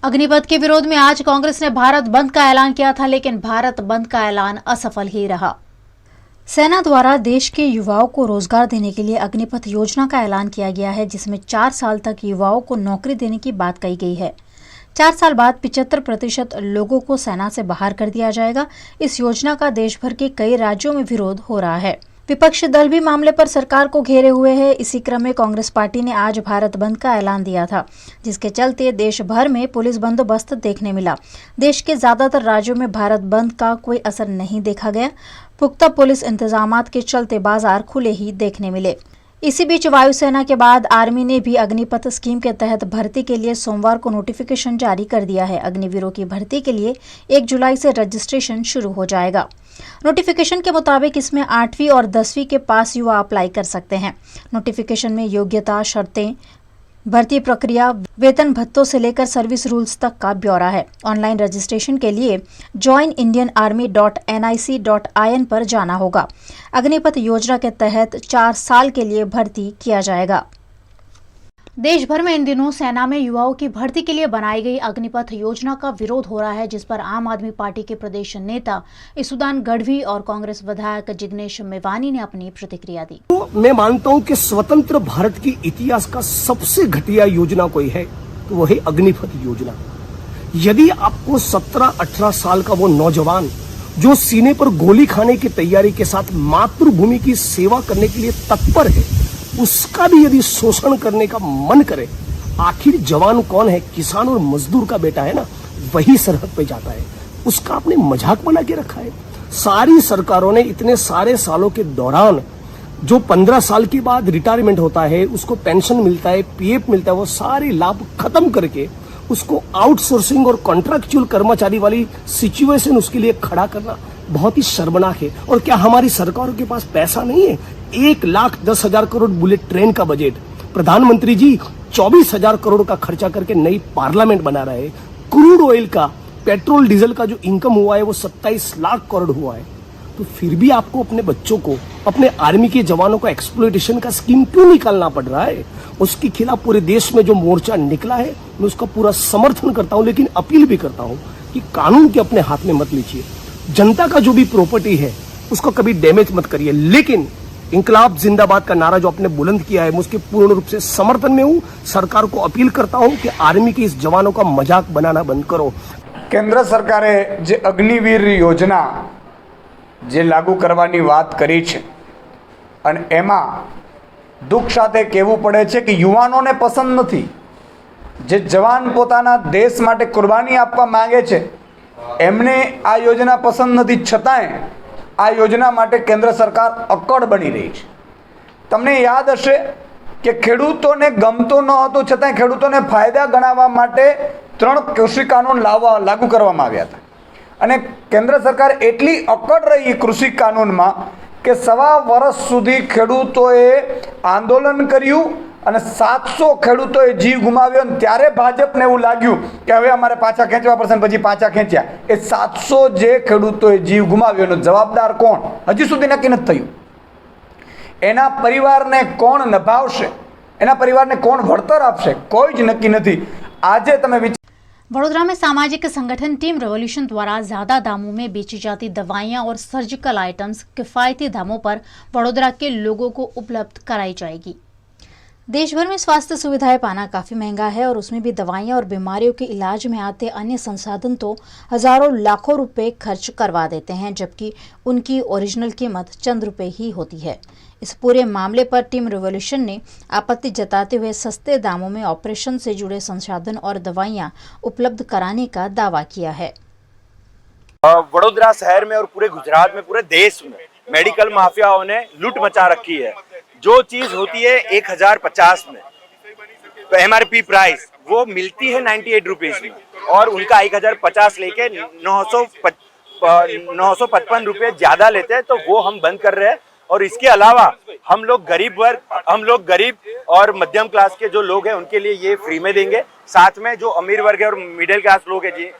अग्निपथ के विरोध में आज कांग्रेस ने भारत बंद का ऐलान किया था, लेकिन भारत बंद का ऐलान असफल ही रहा। सेना द्वारा देश के युवाओं को रोजगार देने के लिए अग्निपथ योजना का ऐलान किया गया है, जिसमें 4 साल तक युवाओं को नौकरी देने की बात कही गई है। 4 साल बाद 75% लोगों को सेना से बाहर कर दिया जाएगा। इस योजना का देश भर के कई राज्यों में विरोध हो रहा है। विपक्षी दल भी मामले पर सरकार को घेरे हुए हैं। इसी क्रम में कांग्रेस पार्टी ने आज भारत बंद का ऐलान दिया था, जिसके चलते देश भर में पुलिस बंदोबस्त देखने मिला। देश के ज्यादातर राज्यों में भारत बंद का कोई असर नहीं देखा गया। पुख्ता पुलिस इंतजामात के चलते बाजार खुले ही देखने मिले। इसी बीच वायुसेना के बाद आर्मी ने भी अग्निपथ स्कीम के तहत भर्ती के लिए सोमवार को नोटिफिकेशन जारी कर दिया है। अग्निवीरों की भर्ती के लिए 1 जुलाई से रजिस्ट्रेशन शुरू हो जाएगा। नोटिफिकेशन के मुताबिक इसमें 8वीं और 10वीं के पास युवा अप्लाई कर सकते हैं। नोटिफिकेशन में योग्यता, शर्तें, भर्ती प्रक्रिया, वेतन भत्तों से लेकर सर्विस रूल्स तक का ब्यौरा है। ऑनलाइन रजिस्ट्रेशन के लिए joinindianarmy.nic.in पर जाना होगा। अग्निपथ योजना के तहत 4 साल के लिए भर्ती किया जाएगा। देश भर में इन दिनों सेना में युवाओं की भर्ती के लिए बनाई गई अग्निपथ योजना का विरोध हो रहा है, जिस पर आम आदमी पार्टी के प्रदेश नेता इसुदान गढ़वी और कांग्रेस विधायक जिग्नेश मेवानी ने अपनी प्रतिक्रिया दी। तो मैं मानता हूं कि स्वतंत्र भारत की इतिहास का सबसे घटिया योजना कोई है तो वो है अग्निपथ योजना। यदि आपको 17-18 साल का वो नौजवान जो सीने पर गोली खाने की तैयारी के साथ मातृभूमि की सेवा करने के लिए तत्पर है, उसका भी यदि शोषण करने का मन करे, आखिर जवान कौन है? किसान और मजदूर का बेटा है ना, वही सरहद पे जाता है। उसका आपने मजाक बना के रखा है। सारी सरकारों ने इतने सारे सालों के दौरान जो 15 साल के बाद रिटायरमेंट होता है, उसको पेंशन मिलता है, पीएफ मिलता है, वो सारे लाभ खत्म करके उसको आउटसोर्सिंग और कॉन्ट्रैक्चुअल कर्मचारी वाली सिचुएशन उसके लिए खड़ा करना बहुत ही शर्मनाक है। और क्या हमारी सरकारों के पास पैसा नहीं है? 1,10,000 करोड़ बुलेट ट्रेन का बजट, प्रधानमंत्री जी 24,000 करोड़ का खर्चा करके नई पार्लियामेंट बना रहे हैं। क्रूड ऑयल का, पेट्रोल डीजल का जो इनकम हुआ है वो 27 लाख करोड़ हुआ है। तो फिर भी आपको अपने बच्चों को, अपने आर्मी के जवानों को एक्सप्लॉयटेशन का स्कीम क्यों निकालना पड़ रहा है? उसके खिलाफ पूरे देश में जो मोर्चा निकला है, मैं उसका पूरा समर्थन करता हूं, लेकिन अपील भी करता हूं कि कानून के अपने हाथ में मत लीजिए। जनता का जो भी प्रॉपर्टी है उसको कभी डैमेज मत करिए। लेकिन इंकलाब जिंदाबाद का नारा जो आपने बुलंद किया है, मैं उसके पूर्ण रूप से समर्थन में हूं। सरकार को अपील करता हूं कि आर्मी के इस जवानों का मजाक बनाना बंद करो। केंद्र सरकारे जे अग्निवीर योजना जे लागू करवानी बात करी छे, अने एमां दुख साथे कहेवुं पड़े छे कि युवानोने पसंद नथी। जे जवान पोताना देश माटे कुर्बानी आपवा मांगे छे, एमने आ योजना पसंद नथी, छतांय आ योजना माटे केंद्र सरकार अकड़ बनी रही है। तमने याद हशे कि खेडूतोने गमतो न हतो छतांय खेडूतोने फायदा गणाववा माटे 3 कृषि कानून लागू करवामां आव्या हता। अने केंद्र सरकार एटली अकड़ रही कृषि कानूनमां के 1.25 वर्ष सुधी खेडूतोए आंदोलन कर्युं અને 700 ખેડૂતોએ જીવ ગુમાવ્યો। ત્યારે ભાજપને એવું લાગ્યું કે હવે અમારે પાછા ખેંચવા પડશે, પછી પાછા ખેંચ્યા। એ 700 જે ખેડૂતોએ જીવ ગુમાવ્યો એનો જવાબદાર કોણ હજી સુધી નક્કી નથી થયું। એના પરિવારને કોણ નભાવશે, એના પરિવારને કોણ વળતર આપશે, કોઈ જ નક્કી નથી। આજે તમે वडोदरा में सामाजिक संगठन टीम रेवोल्यूशन द्वारा ज्यादा दामों में बेची जाती दवाइयां और सर्जिकल आइटम्स किफायती दामों पर वडोदरा के लोगों को उपलब्ध कराई जाएगी। देश भर में स्वास्थ्य सुविधाएं पाना काफी महंगा है और उसमें भी दवाइयां और बीमारियों के इलाज में आते अन्य संसाधन तो हजारों लाखों रुपए खर्च करवा देते हैं, जबकि उनकी ओरिजिनल कीमत चंद रुपए ही होती है। इस पूरे मामले पर टीम रेवोल्यूशन ने आपत्ति जताते हुए सस्ते दामों में ऑपरेशन से जुड़े संसाधन और दवाइयां उपलब्ध कराने का दावा किया है। वडोदरा शहर में और पूरे गुजरात में, पूरे देश में मेडिकल माफियाओं ने लूट मचा रखी है। जो चीज होती है 1050 में तो MRP प्राइस वो मिलती है 98 रुपीज में, और उनका 1050 लेके 955 रुपये ज्यादा लेते हैं। तो वो हम बंद कर रहे हैं। और इसके अलावा हम लोग गरीब वर्ग, हम लोग गरीब और मध्यम क्लास के जो लोग हैं उनके लिए ये फ्री में देंगे। साथ में जो अमीर वर्ग है और मिडिल क्लास लोग हैं जी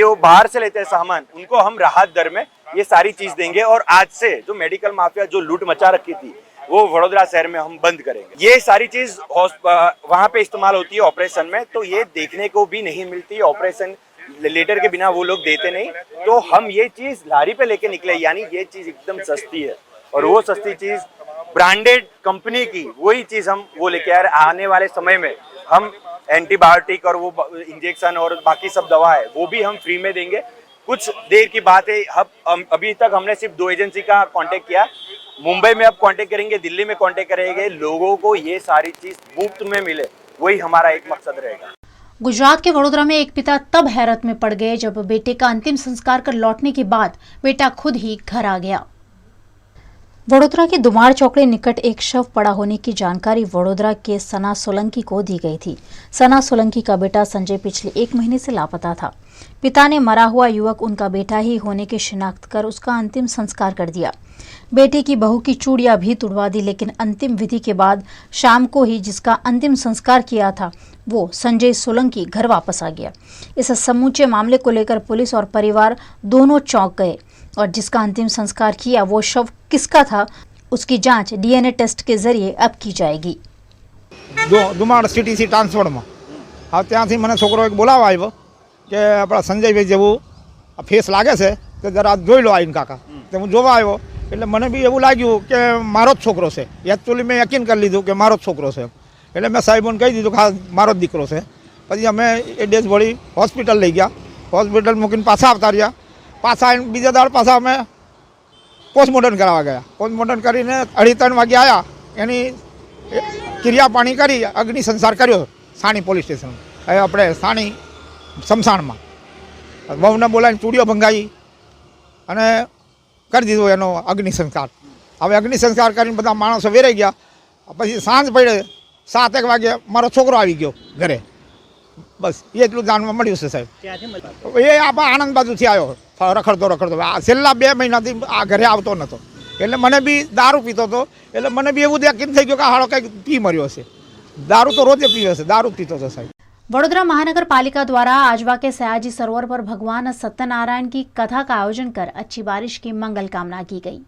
वो बाहर से लेते हैं सामान, उनको हम राहत दर में ये सारी चीज देंगे। और आज से जो मेडिकल माफिया जो लूट मचा रखी थी, वो वडोदरा शहर में हम बंद करेंगे। ये सारी चीज वहां पे इस्तेमाल होती है ऑपरेशन में, तो ये देखने को भी नहीं मिलती। ऑपरेशन लेटर के बिना वो लोग देते नहीं, तो हम ये चीज लारी पे लेके निकले, यानी ये चीज एकदम सस्ती है और वो सस्ती चीज ब्रांडेड कंपनी की वही चीज हम वो लेके आ रहे। आने वाले समय में हम एंटीबायोटिक और वो इंजेक्शन और बाकी सब दवा है वो भी हम फ्री में देंगे। कुछ देर की बात है, अभी तक हमने सिर्फ 2 एजेंसी का कांटेक्ट किया, मुंबई में अब कांटेक्ट करेंगे, दिल्ली में कांटेक्ट करेंगे, लोगों को ये सारी चीज मुफ्त में मिले, वही हमारा एक मकसद रहेगा। गुजरात के वडोदरा में एक पिता तब हैरत में पड़ गए जब बेटे का अंतिम संस्कार कर लौटने के बाद बेटा खुद ही घर आ गया। वडोदरा के दुमार चौकड़ी निकट एक शव पड़ा होने की जानकारी वडोदरा के सना सोलंकी को दी गई थी। सना सोलंकी का बेटा संजय पिछले 1 महीने से लापता था। पिता ने मरा हुआ युवक उनका बेटा ही होने की शिनाख्त कर उसका अंतिम संस्कार कर दिया। बेटे की बहू की चूड़ियां भी तुड़वा दी, लेकिन अंतिम विधि के बाद शाम को ही जिसका अंतिम संस्कार किया था वो संजय सोलंकी घर वापस आ गया। इस समूचे मामले को लेकर पुलिस और परिवार दोनों चौंक गए और जिसका अंतिम संस्कार किया वो शव किसका था उसकी जांच डीएनए टेस्ट के जरिए अब की जाएगी। दुमाड़ सीटीसी ट्रांसपोर्ट में हाँ त्याथी मैंने छोकरो एक बोलावा आव्यो कि अपना संजय जेवू फेस लागे से तो जरा जोई लो आईने काका तो हूँ जोवा आव्यो એટલે મને બી એવું લાગ્યું કે મારો જ છોકરો છે। એકચ્યુઅલી મેં યકીન કરી લીધું કે મારો જ છોકરો છે, એટલે મેં સાહેબોને કહી દીધું કે હા મારો જ દીકરો છે। પછી અમે એ ડેઝ બોડી હોસ્પિટલ લઈ ગયા, હોસ્પિટલ મૂકીને પાછા આવતા રહ્યા। પાછા આવીને બીજા દાડ પાછા અમે પોસ્ટમોર્ટમ કરાવવા ગયા। પોસ્ટમોર્ટમ કરીને 2:30 વાગે આવ્યા, એની ક્રિયા પાણી કરી અગ્નિ સંસ્કાર કર્યો સાણી પોલીસ સ્ટેશન આપણે સાણી સ્મશાનમાં। વહુને બોલાવીને ચૂડીઓ ભંગાવી અને કરી દીધો એનો અગ્નિ સંસ્કાર। હવે અગ્નિ સંસ્કાર કરીને બધા માણસો વેરાઈ ગયા। પછી સાંજ પડે 7-1 વાગે મારો છોકરો આવી ગયો ઘરે। બસ એટલું જાણવા મળ્યું છે સાહેબ। એ આપણા આણંદ બાજુથી આવ્યો રખડતો રખડતો આ છેલ્લા 2 મહિનાથી આ ઘરે આવતો નહોતો, એટલે મને બી દારૂ પીતો હતો, એટલે મને બી એવું યકીન થઈ ગયું કે હાળો કંઈક પી મર્યો હશે। દારૂ તો રોજે પીવે છે, દારૂ પીતો હતો સાહેબ। वडोदरा महानगर पालिका द्वारा आजवा के सयाजी सरोवर पर भगवान सत्यनारायण की कथा का आयोजन कर अच्छी बारिश की मंगल कामना की गई।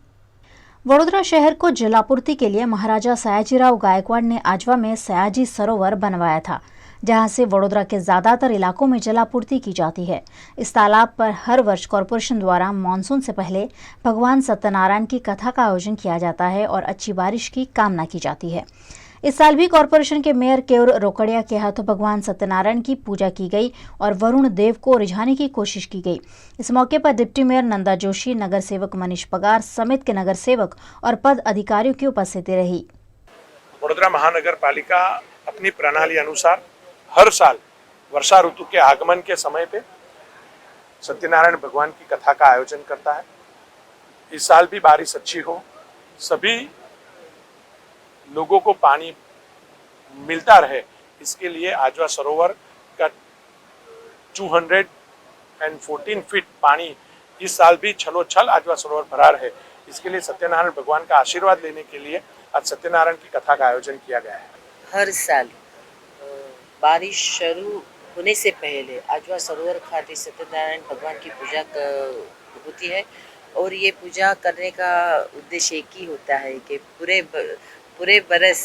वडोदरा शहर को जलापूर्ति के लिए महाराजा सयाजीराव गायकवाड़ ने आजवा में सयाजी सरोवर बनवाया था, जहां से वडोदरा के ज्यादातर इलाकों में जलापूर्ति की जाती है। इस तालाब पर हर वर्ष कॉरपोरेशन द्वारा मानसून से पहले भगवान सत्यनारायण की कथा का आयोजन किया जाता है और अच्छी बारिश की कामना की जाती है। इस साल भी कॉरपोरेशन के मेयर केयूर रोकड़िया के हाथों भगवान सत्यनारायण की पूजा की गई और वरुण देव को रिझाने की कोशिश की गई। इस मौके पर डिप्टी मेयर नंदा जोशी, नगर सेवक मनीष पगार समेत के नगर सेवक और पद अधिकारियों की उपस्थिति रही। वडोदरा महानगर पालिका अपनी प्रणाली अनुसार हर साल वर्षा ऋतु के आगमन के समय पे सत्यनारायण भगवान की कथा का आयोजन करता है। इस साल भी बारिश अच्छी हो, सभी लोगों को पानी मिलता रहे, इसके लिए आजवा सरोवर का 214 फीट पानी इस साल भी छलोछल आजवा सरोवर भरा रहे, इसके लिए सत्यनारायण भगवान का आशीर्वाद लेने के लिए आज सत्यनारायण की कथा का आयोजन किया गया है। हर साल बारिश शुरू होने से पहले आजवा सरोवर खाते सत्यनारायण भगवान की पूजा होती है और ये पूजा करने का उद्देश्य एक ही होता है कि पूरे बरस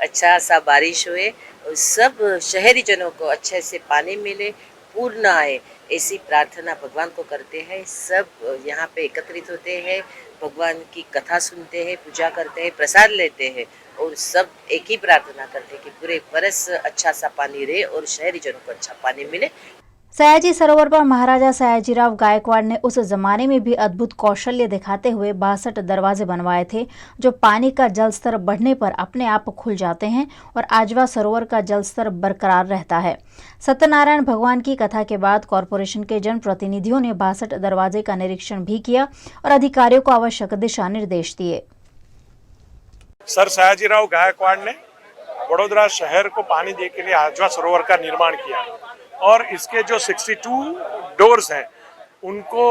अच्छा सा बारिश हुए और सब शहरी जनों को अच्छे से पानी मिले, पूर्ण आए, ऐसी प्रार्थना भगवान को करते हैं। सब यहाँ पे एकत्रित होते हैं, भगवान की कथा सुनते हैं, पूजा करते हैं, प्रसाद लेते हैं और सब एक ही प्रार्थना करते हैं कि पूरे बरस अच्छा सा पानी रहे और शहरी जनों को अच्छा पानी मिले। सयाजी सरोवर पर महाराजा सयाजीराव गायकवाड़ ने उस जमाने में भी अद्भुत कौशल्य दिखाते हुए 62 दरवाजे बनवाए थे, जो पानी का जल स्तर बढ़ने पर अपने आप खुल जाते हैं और आजवा सरोवर का जल स्तर बरकरार रहता है। सत्यनारायण भगवान की कथा के बाद कॉरपोरेशन के जनप्रतिनिधियों ने 62 दरवाजे का निरीक्षण भी किया और अधिकारियों को आवश्यक दिशा निर्देश दिए। सर सयाजीराव गायकवाड़ ने वडोदरा शहर को पानी देने के लिए आजवा सरोवर का निर्माण किया और इसके जो 62 डोर्स हैं उनको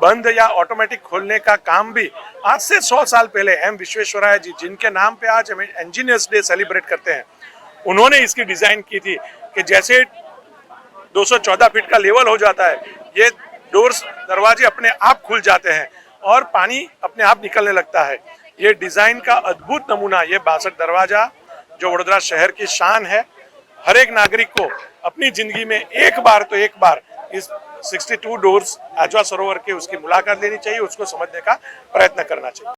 बंद या ऑटोमेटिक खोलने का काम भी आज से 100 साल पहले एम विश्वेश्वराय जी, जिनके नाम पे आज हम इंजीनियर्स डे सेलिब्रेट करते हैं, उन्होंने इसकी डिज़ाइन की थी कि जैसे 214 फीट का लेवल हो जाता है, ये डोर्स दरवाजे अपने आप खुल जाते हैं और पानी अपने आप निकलने लगता है। ये डिजाइन का अद्भुत नमूना, ये 62 दरवाजा जो वडोदरा शहर की शान है। हर एक नागरिक को अपनी जिंदगी में एक बार इस 62 डोर्स आजवा सरोवर के उसकी मुलाकात लेनी चाहिए, उसको समझने का प्रयत्न करना चाहिए।